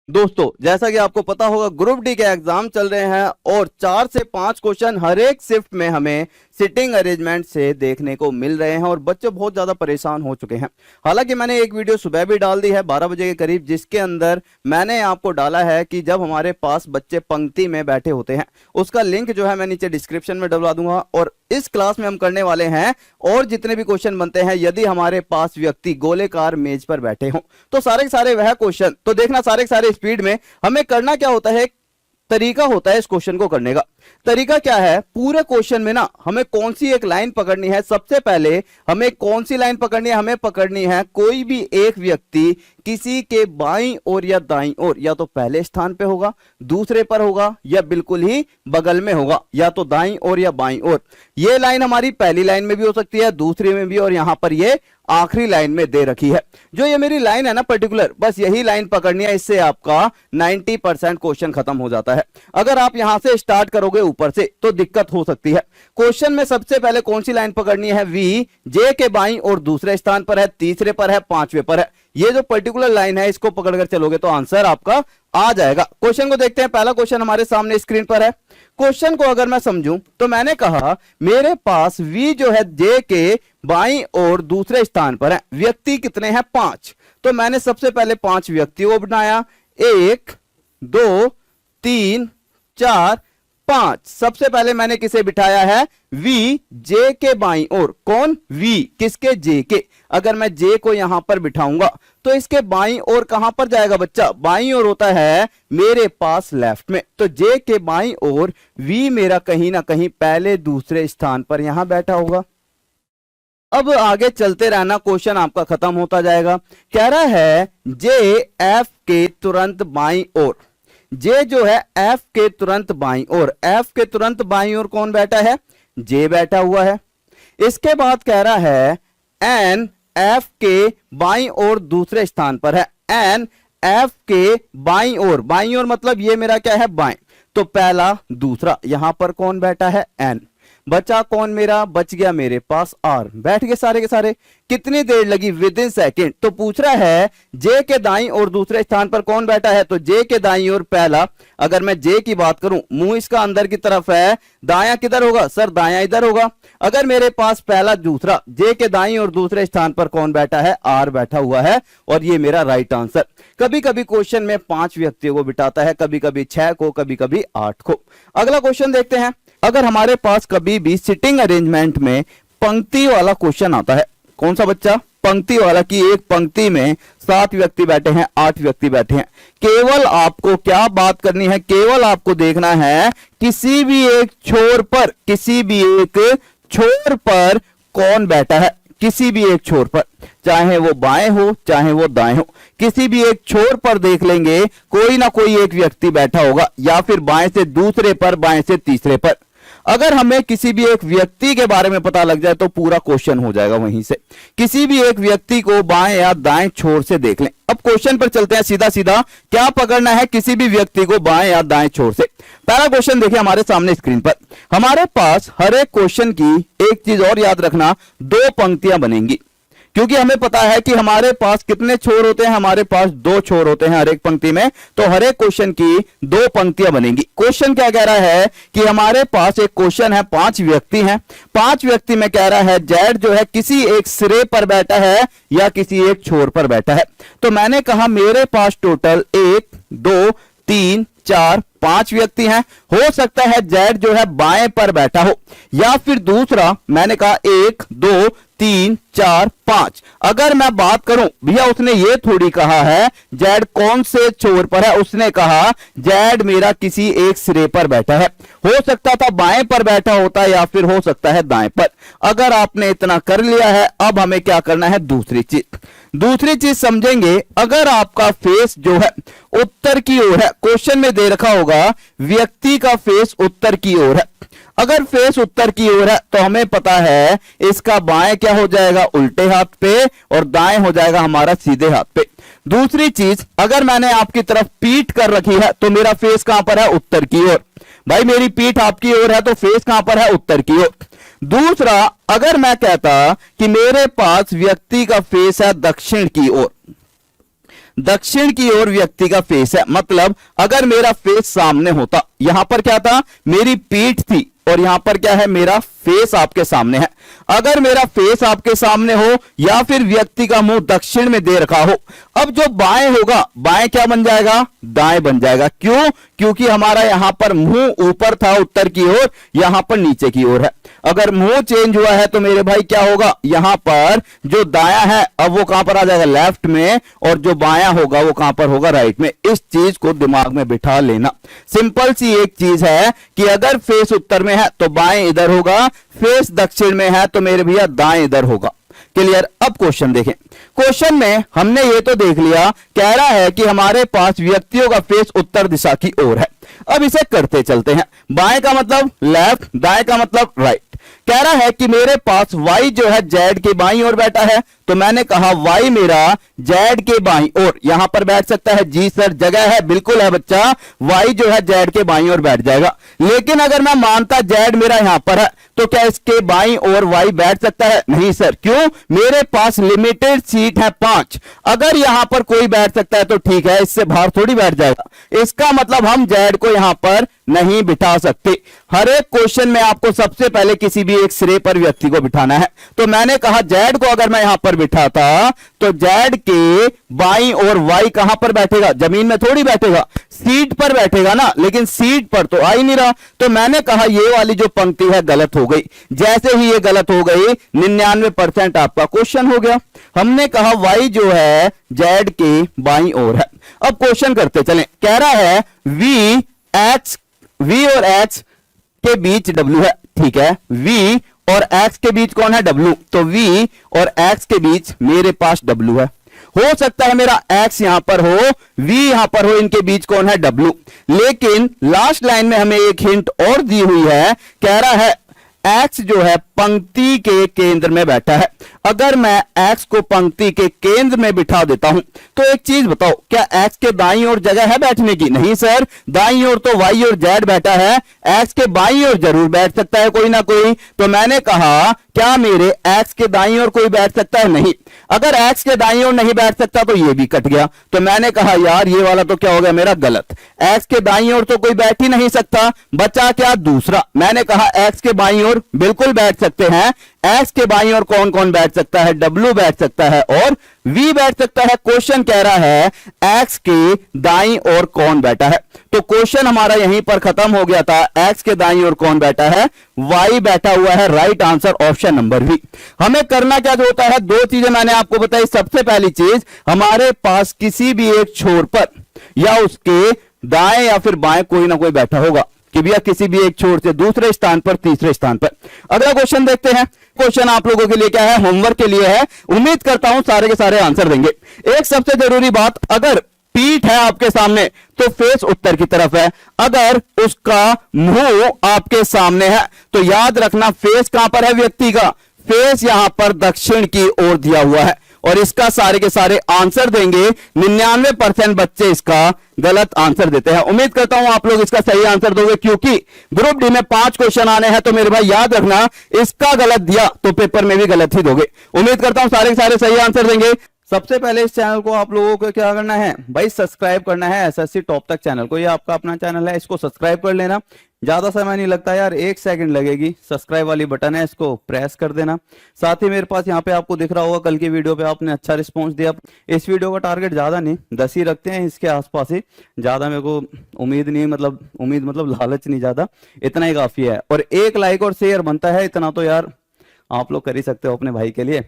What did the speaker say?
दोस्तों, जैसा कि आपको पता होगा ग्रुप डी के एग्जाम चल रहे हैं और 4 से 5 क्वेश्चन हर एक शिफ्ट में हमें सिटिंग अरेंजमेंट से देखने को मिल रहे हैं और बच्चे बहुत ज्यादा परेशान हो चुके हैं। हालांकि मैंने एक वीडियो सुबह भी डाल दी है 12 बजे के करीब, जिसके अंदर मैंने आपको डाला है कि जब हमारे पास बच्चे पंक्ति में बैठे होते हैं, उसका लिंक जो है मैं नीचे डिस्क्रिप्शन में डलवा दूंगा। और इस क्लास में हम करने वाले हैं और जितने भी क्वेश्चन बनते हैं, यदि हमारे पास व्यक्ति गोलेकार मेज पर बैठे हों तो सारे के सारे वह क्वेश्चन, तो देखना सारे के सारे स्पीड में। हमें करना क्या होता है, तरीका होता है इस क्वेश्चन को करने का। तरीका क्या है, पूरे क्वेश्चन में ना हमें कौन सी एक लाइन पकड़नी है। सबसे पहले हमें कौन सी लाइन पकड़नी है, हमें पकड़नी है कोई भी एक व्यक्ति किसी के बाईं ओर या दाईं ओर, या तो पहले स्थान पे होगा, दूसरे पर होगा, या बिल्कुल ही बगल में होगा, या तो दाईं ओर या बाईं ओर। ये लाइन हमारी पहली लाइन में भी हो सकती है, दूसरी में भी, और यहां पर ये आखिरी लाइन में दे रखी है। जो ये मेरी लाइन है ना पर्टिकुलर, बस यही लाइन पकड़नी है। इससे आपका 90% क्वेश्चन खत्म हो जाता है। अगर आप यहां से स्टार्ट करोगे ऊपर से तो दिक्कत हो सकती है। क्वेश्चन में सबसे पहले कौन सी लाइन पकड़नी है, वी जे के बाईं और दूसरे स्थान पर है, तीसरे पर है, पांचवें पर है। ये जो पर्टिकुलर लाइन है, इसको पकड़कर चलोगे तो आंसर आपका आ जाएगा। क्वेश्चन को देखते हैं। पहला क्वेश्चन हमारे सामने स्क्रीन पर है। क्वेश्चन को अगर मैं समझूं तो मैंने कहा मेरे पास v जो है जे के बाईं और दूसरे स्थान पर है, व्यक्ति कितने हैं, 5। तो मैंने सबसे पहले 5 व्यक्तियों को बनाया, 1 2 3 4 5। सबसे पहले मैंने किसे बिठाया है, वी जे के बाईं ओर। कौन, वी किसके, जे के। अगर मैं जे को यहां पर बिठाऊंगा तो इसके बाईं ओर कहां पर जाएगा बच्चा, बाईं ओर होता है मेरे पास लेफ्ट में। तो जे के बाईं ओर वी मेरा कहीं ना कहीं पहले दूसरे स्थान पर यहां बैठा होगा। अब आगे चलते रहना, क्वेश्चन आपका खत्म होता जाएगा। कह रहा है जे एफ के तुरंत बाईं ओर, जे जो है एफ के तुरंत बाईं ओर, एफ के तुरंत बाईं ओर कौन बैठा है, जे बैठा हुआ है। इसके बाद कह रहा है एन एफ के बाईं ओर दूसरे स्थान पर है, एन एफ के बाईं ओर, बाईं ओर मतलब ये मेरा क्या है, बाएं। तो पहला दूसरा, यहां पर कौन बैठा है, एन। बचा कौन मेरा, बच गया मेरे पास आर। बैठ गए सारे के सारे। कितनी देर लगी, विद इन सेकेंड। तो पूछ रहा है जे के दाईं और दूसरे स्थान पर कौन बैठा है, तो जे के दाईं ओर पहला। अगर मैं जे की बात करूं, मुंह इसका अंदर की तरफ है, दायां किधर होगा सर, दायां इधर होगा। अगर मेरे पास पहला दूसरा, जे के दाईं और दूसरे स्थान पर कौन बैठा है, आर बैठा हुआ है, और ये मेरा राइट आंसर। कभी कभी क्वेश्चन में 5 व्यक्तियों को बिठाता है, कभी कभी 6 को, कभी कभी 8 को। अगला क्वेश्चन देखते हैं। अगर हमारे पास कभी भी सिटिंग अरेंजमेंट में पंक्ति वाला क्वेश्चन आता है, कौन सा बच्चा, पंक्ति वाला, कि एक पंक्ति में 7 व्यक्ति बैठे हैं, 8 व्यक्ति बैठे हैं, केवल आपको क्या बात करनी है, केवल आपको देखना है किसी भी एक छोर पर, किसी भी एक छोर पर कौन बैठा है, किसी भी एक छोर पर, चाहे वो बाएं हो चाहे वो दाएं हो, किसी भी एक छोर पर देख लेंगे कोई ना कोई एक व्यक्ति बैठा होगा, या फिर बाएं से दूसरे पर, बाएं से तीसरे पर। अगर हमें किसी भी एक व्यक्ति के बारे में पता लग जाए तो पूरा क्वेश्चन हो जाएगा वहीं से। किसी भी एक व्यक्ति को बाएं या दाएं छोर से देख लें। अब क्वेश्चन पर चलते हैं सीधा सीधा। क्या पकड़ना है, किसी भी व्यक्ति को बाएं या दाएं छोर से। पहला क्वेश्चन देखिए हमारे सामने स्क्रीन पर। हमारे पास हर एक क्वेश्चन की एक चीज और याद रखना, 2 पंक्तियां बनेंगी, क्योंकि हमें पता है कि हमारे पास कितने छोर होते हैं, हमारे पास 2 छोर होते हैं हर एक पंक्ति में। तो हर एक क्वेश्चन की 2 पंक्तियां बनेंगी। क्वेश्चन क्या कह रहा है कि हमारे पास एक क्वेश्चन है, 5 व्यक्ति हैं, 5 व्यक्ति में कह रहा है जेड जो है किसी एक सिरे पर बैठा है या किसी एक छोर पर बैठा है। तो मैंने कहा मेरे पास टोटल 1 2 3 4 5 व्यक्ति हैं। हो सकता है जेड जो है बाएं पर बैठा हो, या फिर दूसरा मैंने कहा 1 2 3 4 5। अगर मैं बात करूं, भैया उसने ये थोड़ी कहा है जेड कौन से छोर पर है, उसने कहा जेड मेरा किसी एक सिरे पर बैठा है। हो सकता था बाएं पर बैठा होता, या फिर हो सकता है दाएं पर। अगर आपने इतना कर लिया है, अब हमें क्या करना है, दूसरी चीज समझेंगे। अगर आपका फेस जो है उत्तर की ओर है, क्वेश्चन में दे रखा होगा व्यक्ति का फेस उत्तर की ओर है। अगर फेस उत्तर की ओर है तो हमें पता है इसका बाएं क्या हो जाएगा, उल्टे हाथ पे, और दाएं हो जाएगा हमारा सीधे हाथ पे। दूसरी चीज, अगर मैंने आपकी तरफ पीठ कर रखी है तो मेरा फेस कहां पर है, उत्तर की ओर। भाई मेरी पीठ आपकी ओर है तो फेस कहां पर है, उत्तर की ओर। दूसरा, अगर मैं कहता कि मेरे पास व्यक्ति का फेस है दक्षिण की ओर, दक्षिण की ओर व्यक्ति का फेस है। मतलब अगर मेरा फेस सामने होता, यहां पर क्या था, मेरी पीठ थी, और यहां पर क्या है, मेरा फेस आपके सामने है। अगर मेरा फेस आपके सामने हो या फिर व्यक्ति का मुंह दक्षिण में दे रखा हो, अब जो बाएं होगा, बाएं क्या बन जाएगा, दाएं बन जाएगा। क्यों? क्योंकि हमारा यहां पर मुंह ऊपर था उत्तर की ओर, यहां पर नीचे की ओर है। अगर मुंह चेंज हुआ है तो मेरे भाई क्या होगा, यहां पर जो दाया है अब वो कहां पर आ जाएगा, लेफ्ट में, और जो बायां होगा वो कहां पर होगा, राइट में। इस चीज को दिमाग में बिठा लेना। सिंपल सी एक चीज है कि अगर फेस उत्तर में है तो बाएं इधर होगा, फेस दक्षिण में है तो मेरे भैया दाएं इधर होगा। क्लियर? अब क्वेश्चन देखें। क्वेश्चन में हमने ये तो देख लिया, कह रहा है कि हमारे पास व्यक्तियों का फेस उत्तर दिशा की ओर है। अब इसे करते चलते हैं। बाएं का मतलब लेफ्ट, दाएं का मतलब राइट। कह रहा है कि मेरे पास y जो है z के बाईं ओर बैठा है, तो मैंने कहा y मेरा z के बाईं ओर, यहां पर बैठ सकता है। जी सर, जगह है, बिल्कुल है बच्चा, y जो है z के बाईं ओर बैठ जाएगा। लेकिन अगर मैं मानता z मेरा यहां पर है, तो क्या इसके बाईं ओर y बैठ सकता है? नहीं सर। क्यों? मेरे पास लिमिटेड सीट है 5। अगर यहां पर कोई बैठ सकता है तो ठीक है, इससे बाहर थोड़ी बैठ जाएगा। इसका मतलब हम z को यहां पर नहीं बिठा सकते। हर एक क्वेश्चन में आपको सबसे पहले किसी भी एक सिरे पर व्यक्ति को बिठाना है। तो मैंने कहा z को अगर मैं यहां पर बिठाता तो z के बाईं ओर y कहां पर बैठेगा, जमीन में थोड़ी बैठेगा, सीट पर बैठेगा ना। लेकिन सीट पर तो आ ही नहीं रहा, तो मैंने कहा ये वाली जो पंक्ति है गलत हो गई। जैसे ही ये गलत हो गई, 99% आपका क्वेश्चन हो गया। हमने कहा y जो है z के बाईं ओर है। अब क्वेश्चन करते चलें। कह रहा है v और x के बीच w है, ठीक है। v और x के बीच कौन है, w। तो v और x के बीच मेरे पास w है। हो सकता है मेरा x यहां पर हो, v यहां पर हो, इनके बीच कौन है, w। लेकिन लास्ट लाइन में हमें एक हिंट और दी हुई है। कह रहा है x जो है पंक्ति के केंद्र में बैठा है। अगर मैं x को पंक्ति के केंद्र में बिठा देता हूं तो एक चीज बताओ, क्या x के दाईं ओर जगह है बैठने की? नहीं सर, दाईं ओर तो y और z बैठा है, x के बाईं ओर जरूर बैठ सकता है कोई ना कोई। तो मैंने कहा क्या मेरे x के दाईं ओर कोई बैठ सकता है? नहीं। अगर x के दाईं ओर नहीं बैठ सकता तो ये भी कट गया। तो मैंने कहा यार ये वाला तो क्या हो गया मेरा गलत, x के दाईं ओर तो कोई बैठ ही नहीं सकता। बचा क्या, दूसरा। मैंने कहा x के बाईं ओर बिल्कुल बैठ सकते हैं। x के बाईं ओर कौन कौन बैठ सकता है, w बैठ सकता है और v बैठ सकता है। क्वेश्चन कह रहा है x के दाईं ओर कौन बैठा है, तो क्वेश्चन हमारा यहीं पर खत्म हो गया था। x के दाईं ओर कौन बैठा है, y बैठा हुआ है। Right answer option number B. हमें करना क्या होता है, दो चीजें मैंने आपको बताई। सबसे पहली चीज, हमारे पास किसी भी एक छोर पर या उसके दाएं या फिर बाएं कोई ना कोई बैठा होगा, कि भैया किसी भी एक छोर से दूसरे स्थान पर, तीसरे स्थान पर। अगला क्वेश्चन देखते हैं। क्वेश्चन आप लोगों के लिए क्या है, होमवर्क के लिए है। उम्मीद करता हूं सारे के सारे आंसर देंगे। एक सबसे जरूरी बात, अगर पीठ है आपके सामने तो फेस उत्तर की तरफ है। अगर उसका मुंह आपके सामने है तो याद रखना फेस कहां पर है व्यक्ति का, फेस यहां पर दक्षिण की ओर दिया हुआ है। और इसका सारे के सारे आंसर देंगे। 99% बच्चे इसका गलत आंसर देते हैं। उम्मीद करता हूं आप लोग इसका सही आंसर दोगे, क्योंकि ग्रुप डी में 5 क्वेश्चन आने हैं। तो मेरे भाई याद रखना, इसका गलत दिया तो पेपर में भी गलत ही दोगे। उम्मीद करता हूं सारे के सारे सही आंसर देंगे। सबसे पहले इस चैनल को आप लोगों को क्या करना है भाई, सब्सक्राइब करना है। एसएससी टॉप तक चैनल को, ये आपका अपना चैनल है, इसको सब्सक्राइब कर लेना। ज्यादा समय नहीं लगता यार, 1 सेकंड लगेगी। सब्सक्राइब वाली बटन है, इसको प्रेस कर देना। साथ ही मेरे पास यहाँ पे आपको दिख रहा होगा, कल की वीडियो पे आपने अच्छा रिस्पॉन्स दिया। इस वीडियो का टारगेट ज्यादा नहीं, 10 ही रखते हैं, इसके आसपास ही। ज्यादा मेरे को उम्मीद नहीं, मतलब लालच नहीं ज्यादा, इतना ही काफी है। और 1 लाइक और शेयर बनता है, इतना तो यार आप लोग कर ही सकते हो अपने भाई के लिए।